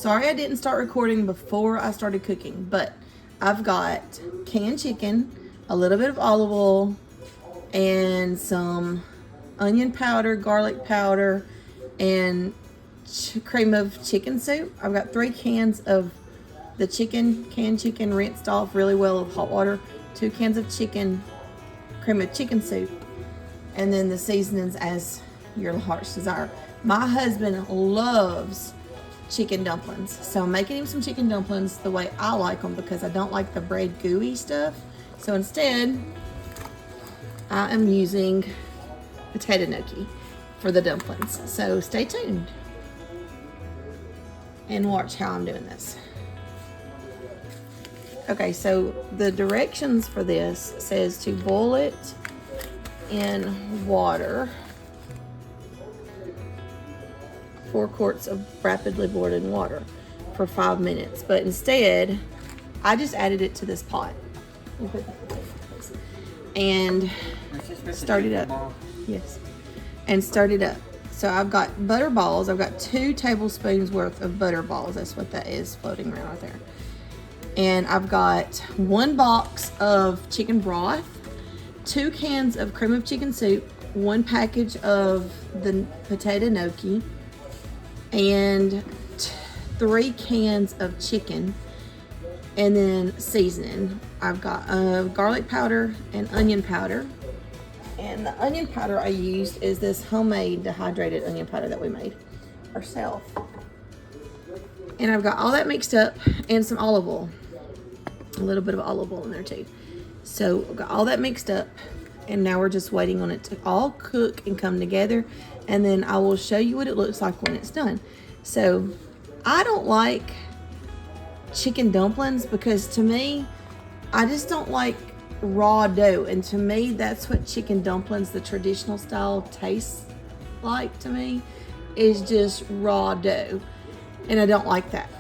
sorry I didn't start recording before I started cooking, but I've got canned chicken, a little bit of olive oil, and some onion powder, garlic powder, and cream of chicken soup. I've got 3 cans of the canned chicken rinsed off really well with hot water, 2 cans of cream of chicken soup, and then the seasonings as your heart's desire. My husband loves chicken dumplings, so I'm making him some chicken dumplings the way I like them because I don't like the bread gooey stuff. So instead, I am using potato gnocchi for the dumplings. So stay tuned and watch how I'm doing this. Okay, so the directions for this says to boil it in water, 4 quarts of rapidly boiling water for 5 minutes. But instead, I just added it to this pot. And start it up. Yes. And start it up. So I've got butter balls. I've got 2 tablespoons worth of butter balls. That's what that is floating around right there. And I've got 1 box of chicken broth, 2 cans of cream of chicken soup, 1 package of the potato gnocchi, and 3 cans of chicken, and then seasoning. I've got garlic powder and onion powder. And the onion powder I used is this homemade dehydrated onion powder that we made ourselves. And I've got all that mixed up and some olive oil. A little bit of olive oil in there too. So I've got all that mixed up, and now we're just waiting on it to all cook and come together, and then I will show you what it looks like when it's done. So I don't like chicken dumplings because to me, I just don't like raw dough, and to me that's what chicken dumplings, the traditional style, tastes like to me, is just raw dough, and I don't like that.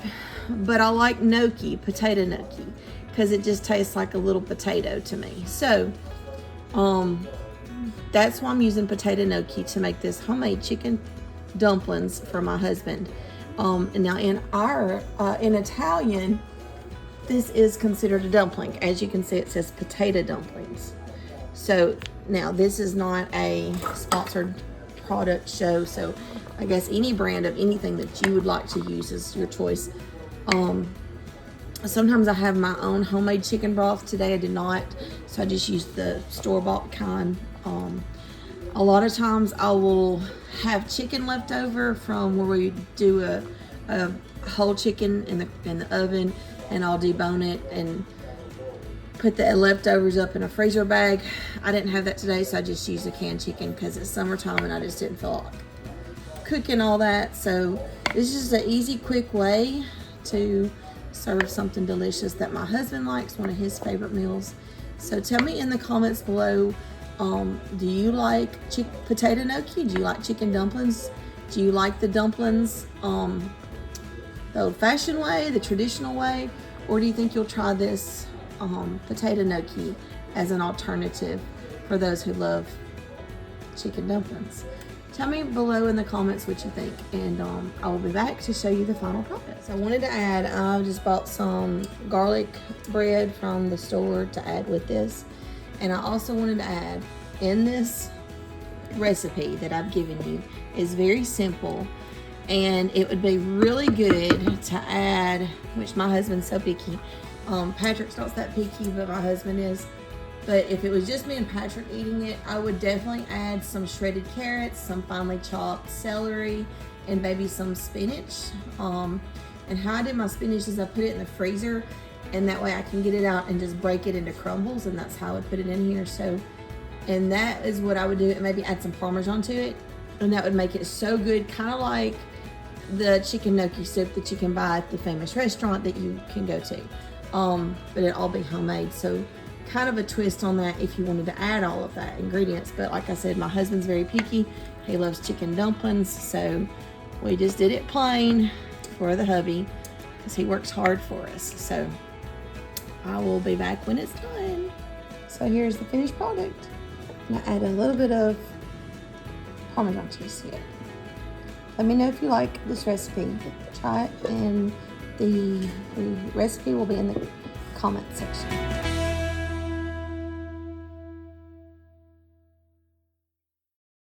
But I like gnocchi, potato gnocchi, because it just tastes like a little potato to me. So that's why I'm using potato gnocchi to make this homemade chicken dumplings for my husband. And now in Italian, this is considered a dumpling. As you can see, it says potato dumplings. So now this is not a sponsored product show, so I guess any brand of anything that you would like to use is your choice. Sometimes I have my own homemade chicken broth. Today I did not, so I just used the store-bought kind. A lot of times I will have chicken left over from where we do a whole chicken in the oven, and I'll debone it and put the leftovers up in a freezer bag. I didn't have that today, so I just used the canned chicken because it's summertime and I just didn't feel like cooking all that. So this is just an easy, quick way to serve something delicious that my husband likes, one of his favorite meals. So tell me in the comments below, do you like potato gnocchi? Do you like chicken dumplings? Do you like the dumplings the old-fashioned way, the traditional way? Or do you think you'll try this potato gnocchi as an alternative for those who love chicken dumplings? Tell me below in the comments what you think, and I will be back to show you the final product. So I wanted to add, I just bought some garlic bread from the store to add with this. And I also wanted to add, in this recipe that I've given you, is very simple, and it would be really good to add, which my husband's so picky. Patrick's not that picky, but my husband is. But if it was just me and Patrick eating it, I would definitely add some shredded carrots, some finely chopped celery, and maybe some spinach. And how I did my spinach is I put it in the freezer, and that way I can get it out and just break it into crumbles, and that's how I would put it in here. So, and that is what I would do, and maybe add some Parmesan to it, and that would make it so good, kind of like the chicken gnocchi soup that you can buy at the famous restaurant that you can go to. But it'll all be homemade, so kind of a twist on that if you wanted to add all of that ingredients. But like I said, my husband's very picky. He loves chicken dumplings, so we just did it plain for the hubby because he works hard for us. So I will be back when it's done. So here's the finished product. I add a little bit of Parmesan cheese here. let me know if you like this recipe. Try it, and the recipe will be in the comment section.